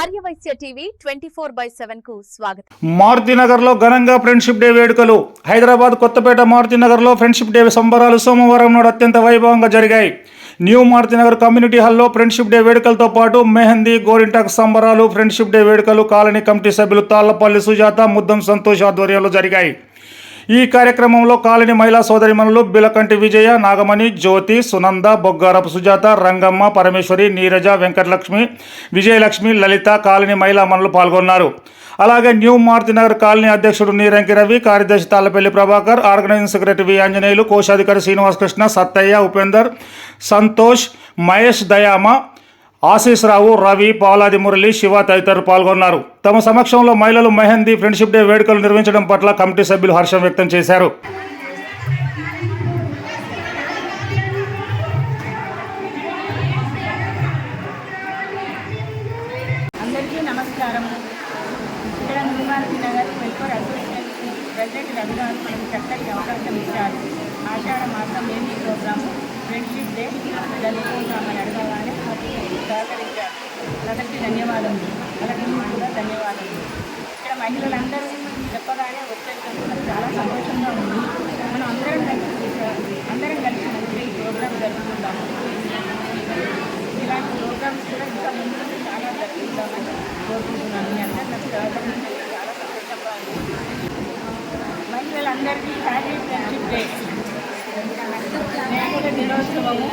Aryavysya TV 24/7 కు స్వాగతం. మారుతినగర్ లో ఘనంగా ఫ్రెండ్షిప్ డే వేడుకలు. హైదరాబాద్ కొత్తపేట మారుతినగర్ లో ఫ్రెండ్షిప్ డే సంబరాలు సోమవారం నాడు అత్యంత వైభవంగా జరిగాయి. న్యూ మారుతినగర్ కమ్యూనిటీ హాల్లో ఫ్రెండ్షిప్ డే వేడుకలతో పాటు మెహందీ, గోరింటాకు సంబరాలు, ఫ్రెండ్షిప్ డే వేడుకలు కాలనీ కమిటీ సభ్యులు తాళ్లపల్లి సుజాత, ముద్దం సంతోష్ ఆధ్వర్యంలో జరిగాయి. ఈ కార్యక్రమంలో కాలనీ మహిళా సోదరిమణులు బిలకంటి విజయ, నాగమణి, జ్యోతి, సునంద, బొగ్గారపు సుజాత, రంగమ్మ, పరమేశ్వరి, నీరజ, వెంకటలక్ష్మి, విజయలక్ష్మి, లలిత కాలనీ మహిళా మనులు పాల్గొన్నారు. అలాగే న్యూ మారుతినగర్ కాలనీ అధ్యక్షుడు నీరంకి రవి, కార్యదర్శి Tallapalli Prabhakar, organising secretary V Anjaneyulu, కోశాధికారి శ్రీనివాస్ కృష్ణ, సత్తయ్య, ఉపేందర్, సంతోష్, మహేష్, దయామ, ఆశీస్ రావు, రవి, పాలాది మురళి, శివ తదితరులు పాల్గొన్నారు. తమ సమక్షంలో మహిళలు మెహందీ, ఫ్రెండ్షిప్ డే వేడుకలు నిర్వహించడం పట్ల కమిటీ సభ్యులు హర్షం వ్యక్తం చేశారు. అందరికీ నమస్కారం. ఇక్కడ న్యూమారుతినగర్ వెల్ఫేర్ అసోసియేషన్ ప్రెసిడెంట్ రవి గారు మనకు చక్కటి అవకాశం ఇచ్చారు. ఆషాఢ మాసం మెహందీ ప్రోగ్రాము ఫ్రెండ్షిప్ డే జరుపుకుంటామని అడగగానే సహకరించారు. అతనికి ధన్యవాదములు. అలాగే కూడా ధన్యవాదాలు. ఇక్కడ మహిళలందరూ చెప్పగానే వచ్చేటప్పుడు చాలా సంతోషంగా ఉంది. మనం అందరం కలిసి ఈ ప్రోగ్రాం జరుపుకుంటాము. ఇలాంటి ప్రోగ్రామ్స్ కూడా ఇంకా ముందు చాలా జరుపుకుంటామని కోరుకుంటున్నాను. మీ అందరూ నాకు సహకరించి చాలా సంతోషంగా ఉంది. మహిళలందరికీ హ్యాపీ ఫ్రెండ్షిప్ డే, స్నేహితుల దినోత్సవము.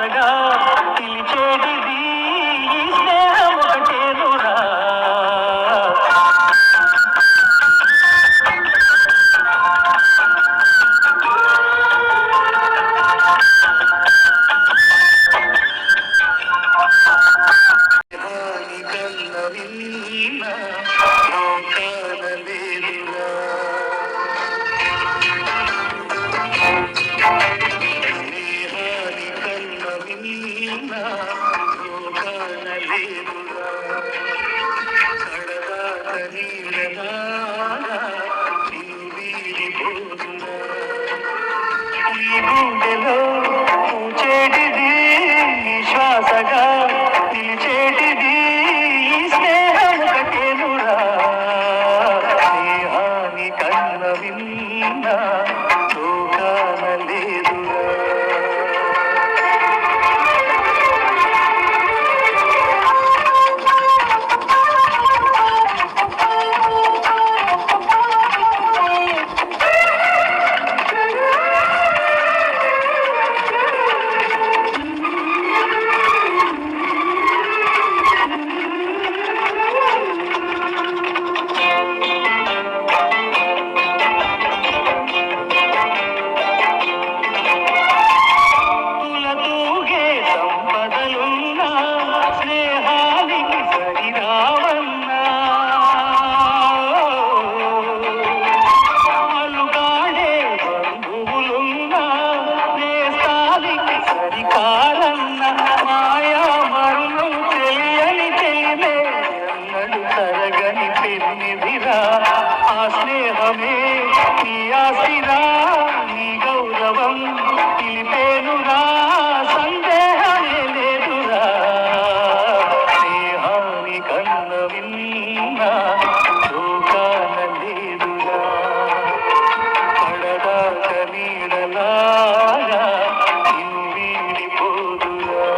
శ్వాసగా పిలిచేటిది ఈ స్నేహం ఒకటేనురా. గుండెలో పూచేటిది శ్వాసగా పిలిచేటిది స్నేహం ఒకటేనురా. స్నేహాని కన్న విన్న లోకాన లేదురా. తులతూగే సంపదలున్నా స్నేహానికి సరిరావన్నా. అలుగాడే బంధువులున్నా నేస్తానికి సరికారన్న. మాయా మరులు తెలియని తెలిమే ఎన్నడు తరగని పెన్నిదిరా. ఆ స్నేహమే నీ ఆశిరా, నీ గౌరవం పిలిపేనురా. సందేహమే లేదురా. స్నేహాని కన్న విన్న లోకాన లేదురా. పడదాక నీడలాగా నిన్ను వీడిపోదురా.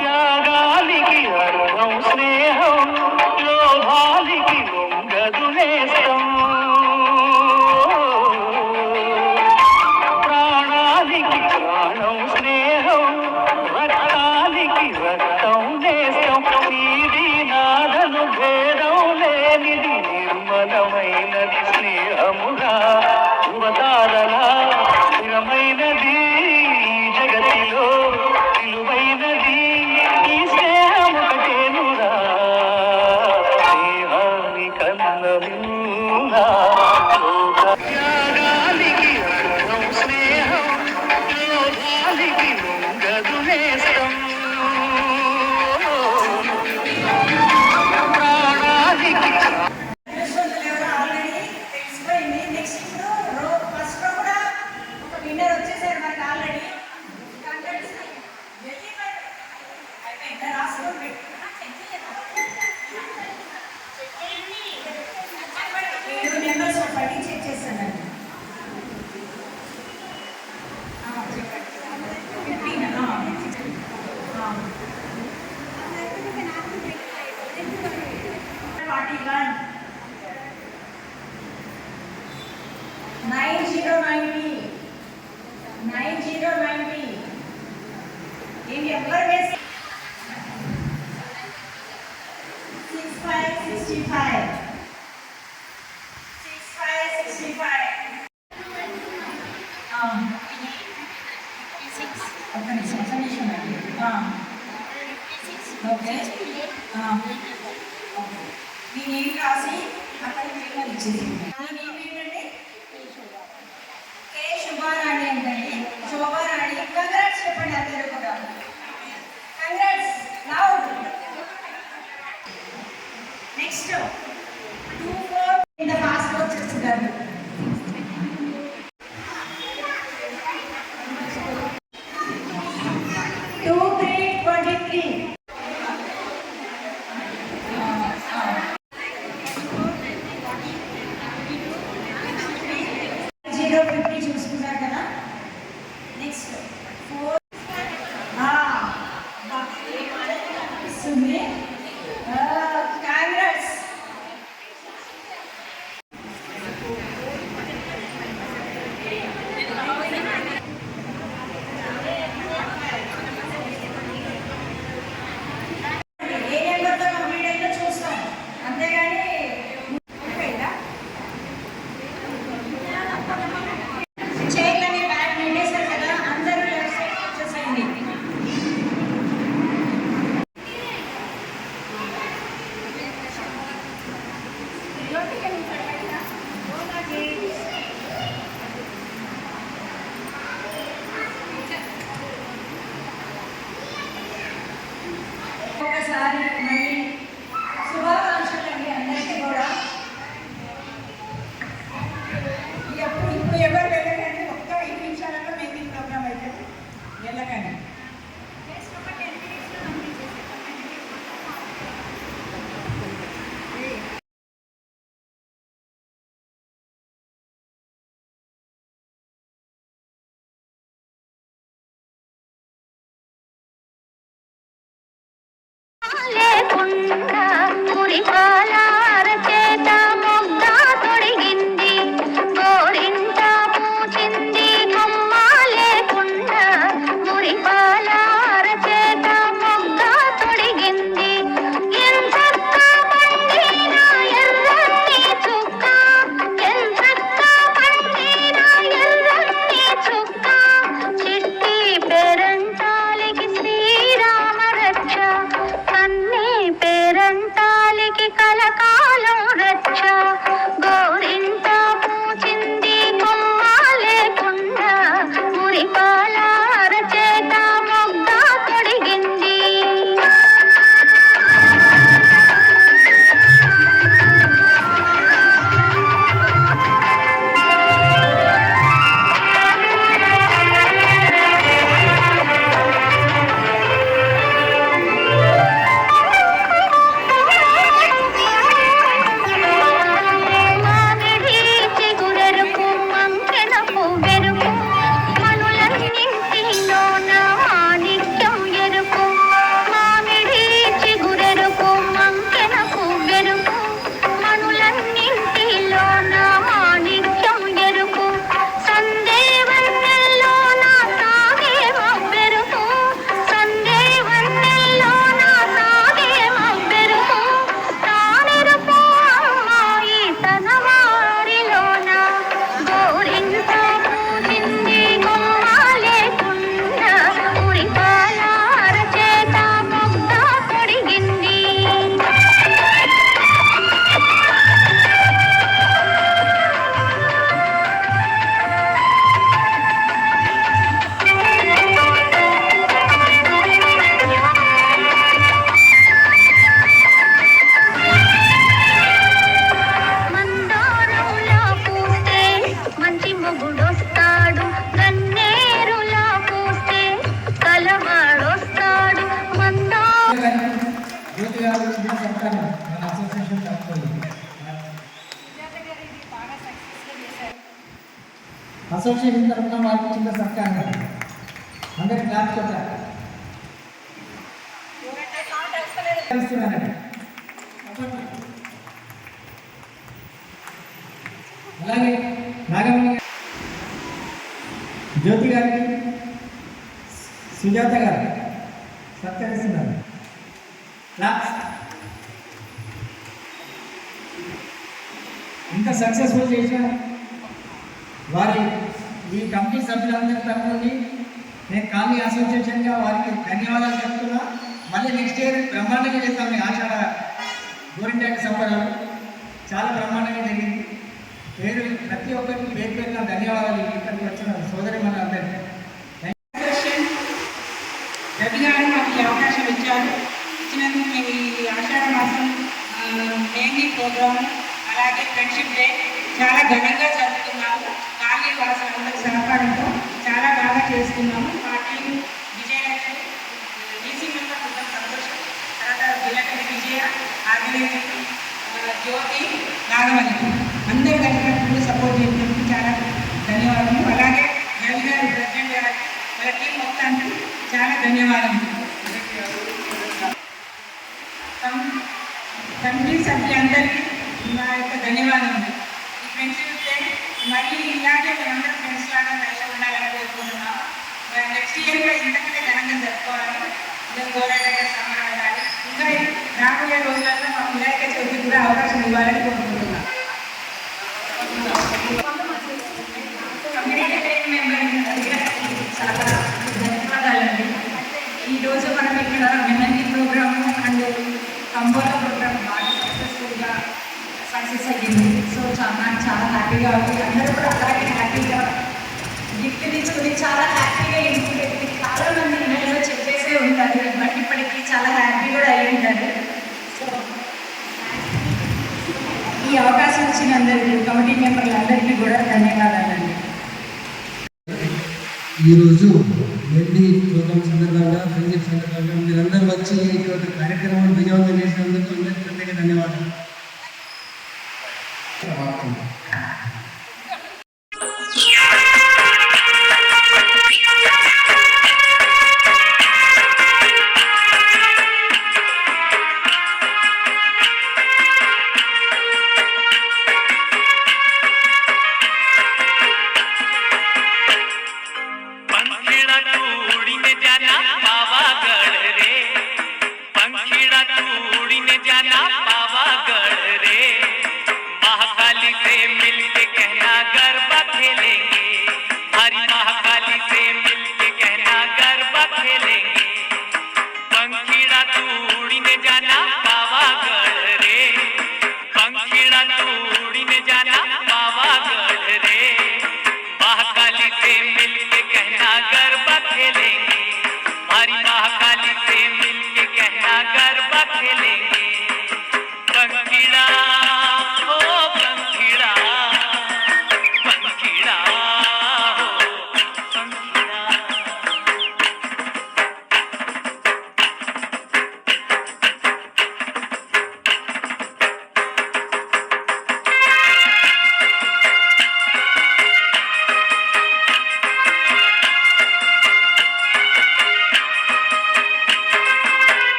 త్యాగానికి అర్థం స్నేహం, లోభానికి లొంగదు నేస్తం. ప్రాణానికి ప్రాణం స్నేహం, రక్తానికి రక్తం నేస్తం. నీది నాదను భేదం లేనిది నిర్మలమైనది స్నేహముగా. యువతారలా స్థిరమైనది ఈ జగతిలో విలువైనది ఈ స్నేహం ఒకటేనురా. స్నేహాని కన్న విన్న త్యాగానికి అర్థం స్నేహం, లోభానికి లొంగదు నేస్తం. ప్రాణానికి ఆల్రెడీ తెలిసిపోయింది. నెక్స్ట్ ఇప్పుడు ఫస్ట్ లో కూడా ఒక విన్నర్ వచ్చేసారు మనకి ఆల్రెడీ. అయిపోయిందా రాసుకోండి. ఏడు మెంబర్స్ చెప్పండి, చెక్ చేస్తానండి. 90 ఏంటి ఎవరు వేసి 6565 ఒక నిమిషం అండి. ఓకే మీ నేమ్ రాసి అక్కడ పేపర్ ఇచ్చేది. నా నేమ్ ఏంటంటే కే శుభారాణి అంటండి. శోభారాణి. కంగ్రాట్స్ చెప్పండి అందరూ కూడా. కంగ్రాట్స్. లౌడ్. నెక్స్ట్ 24 కింద పాస్పోర్ట్ చేస్తున్నారు. 050 చూసుకున్నారు కదా. నెక్స్ట్ 4 కనిపిస్తుంది. కాంగ్రెస్ ఏ నెంబర్తో కంప్లీట్ అయిందో చూస్తాం, అంతేగాని చైర్లని బ్యాగ్ నిండేశారు కదా, అందరూ లెఫ్ట్ సైడ్ వచ్చేసేయండి. ఒకసారి మళ్ళీ శుభాకాంక్షలండి అందరికీ కూడా. ఇప్పుడు ఎవరు వెళ్ళకండి, ఒక్క 5 నిమిషాలలో మేకింగ్ ప్రోగ్రామ్ అవుతుంది, వెళ్ళకండి. లేకుండా మురిపాలార చేత మొగ్గ తొడిగింది, గోరింట పూచింది కొమ్మ లేకుండా మురిపాలార చేత మొగ్గ తొడిగింది. ఎంచక్క పండిన ఎర్రని చుక్క, ఎంచక్క పండిన ఎర్రని చుక్క, చిట్టి పేరంటాలికి శ్రీరామ రక్ష, కన్నే పేరంటాలికి కలకాలం రక్ష, గోరింట పూచింది కొమ్మ లేకుండా మురిపాలార చేత మొగ్గ తొడిగింది. మామిడి చిగురెరుపు మంకెన పువ్వెరుపు, మనులన్నింటిలోన మాణిక్యం ఎరుపు. మామిడి చిగురెరుపు మంకెన పువ్వెరుపు, మనులన్నింటిలోన మాణిక్యం ఎరుపు. సందేవన్నెల్లోన సాగే మబ్బెరుపు, సందేవన్నెల్లోన సాగే మబ్బెరుపు. తానెరుపు అమ్మాయి తన వారిలోన, గోరింట పూజింది కొమ్మ లేకుండా మురిపాలార చేత మొగ్గ తొడిగింది. మందారంలా పూస్తే మంచి మొగుడొస్తాడు, గన్నేరులా పూస్తే కలవాడొస్తాడు. జ్యోతి గారు ఇది చెప్తాను మన అసోసియేషన్ తరఫున. అసోసియేషన్ తరఫున మాకు చిన్న సత్కారం, అందరికి క్లాస్ కొట్టారు. అలాగే నాగమణి జ్యోతి గారికి సుజాత గారు సత్కరిస్తున్నారు. ఇంత సక్సెస్ఫుల్ చేసిన వారి ఈ కమిటీ సభ్యులందరి తరఫు నుండి నేను కాలనీ అసోసియేషన్గా వారికి ధన్యవాదాలు చెప్తున్నా. మళ్ళీ నెక్స్ట్ ఇయర్ బ్రహ్మాండంగా చేస్తాం. మీ ఆషాఢ గోరింటాకి సంబరాలు చాలా బ్రహ్మాండంగా జరిగింది. పేరు ప్రతి ఒక్కరికి పేరు పేరున ధన్యవాదాలు. ఇక్కడికి వచ్చిన సోదరి మన అందరికీ రవి గారు మాకు ఈ అవకాశం ఇచ్చారు. ఇచ్చినందుకు మేము ఈ ఆషాఢ మాసం మెహందీ ప్రోగ్రామ్ అలాగే ఫ్రెండ్షిప్ డే చాలా ఘనంగా జరుపుకున్నాము. కాలనీ వాసులందరి సహకారంతో చాలా బాగా చేసుకున్నాము. మా టీం విజయలక్ష్మి డీసీ మెంబర్ కొంచెం సంతోషం, తర్వాత విజయ ఆర్గనైజర్ జ్యోతి, నాగమణి అందరు కలిసినప్పుడు సపోర్ట్ చేసినందుకు చాలా ధన్యవాదాలు. అలాగే రవి గారు, ప్రెసిడెంట్ గారు, వాళ్ళ టీం మొత్తానికి చాలా ధన్యవాదాలు. కమిటీ సభ్యులందరికీ నా యొక్క ధన్యవాదాలు. ఈ ఫ్రెండ్షిప్ డే మళ్ళీ ఇలాగే మేమందరం ఫ్రెండ్స్ లాగా కలిసి ఉండాలని కోరుకుంటున్నాము. నెక్స్ట్ ఇయర్ కూడా ఇంతకంటే ఘనంగా జరుపుకోవాలని గోరాటగా సమాధానాలు ఇంకా రాబోయే రోజులలో మా వినాయక చవితి కూడా అవకాశం ఇవ్వాలని కోరుకుంటున్నాం. కమ్యూనిటీ మెంబర్ చాలా ధన్యవాదాలండి. ఈరోజు మనం ఇక్కడ మెహందీ ప్రోగ్రాము అండ్ కంబోలా ప్రోగ్రామ్ బాగా సక్సెస్ అయ్యింది. సో నాకు చాలా హ్యాపీగా ఉంది. అందరూ కూడా అలాగే హ్యాపీగా గిఫ్ట్ తీసుకుని చాలా హ్యాపీగా ఇంటికి చాలా మంది ఇళ్ళలో చెప్పేసే ఉంటారు, బట్ ఇప్పటికీ చాలా హ్యాపీ కూడా అయ్యి ఉంటారు. సో ఈ అవకాశం ఇచ్చిన అందరికీ, కమిటీ మెంబర్లందరికీ కూడా ధన్యవాదాలండి. ఈరోజు మెహందీ ప్రోగ్రామ్ సందర్భంగా, ఫ్రెండ్షిప్ సందర్భంగా మీరందరూ వచ్చి ఇటువంటి కార్యక్రమాన్ని విజయవంతం చేసినందుకు అందరికీ ప్రత్యేక ధన్యవాదాలు.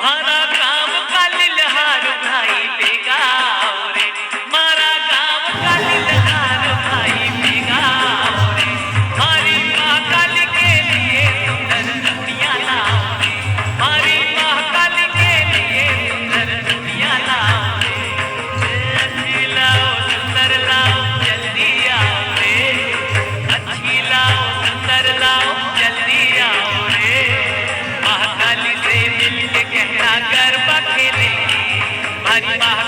मारा गाँव का लिलहार भाई बेगा रे, मारा गाँव का लिलहार भाई बेगा रे, हमारी माँ काली के लिए सुंदर चूड़ियाँ लाओ रे, हमारी माँ काली के लिए सुंदर चूड़ियाँ लाओ रे, अच्छी लाओ सुंदर लाओ जल्दी आओ रे, अच्छी लाओ सुंदर लाओ जल्दी आओ रे, महाकाली से मिलके गहरा गरबा खेलेंगे, हमारी माँ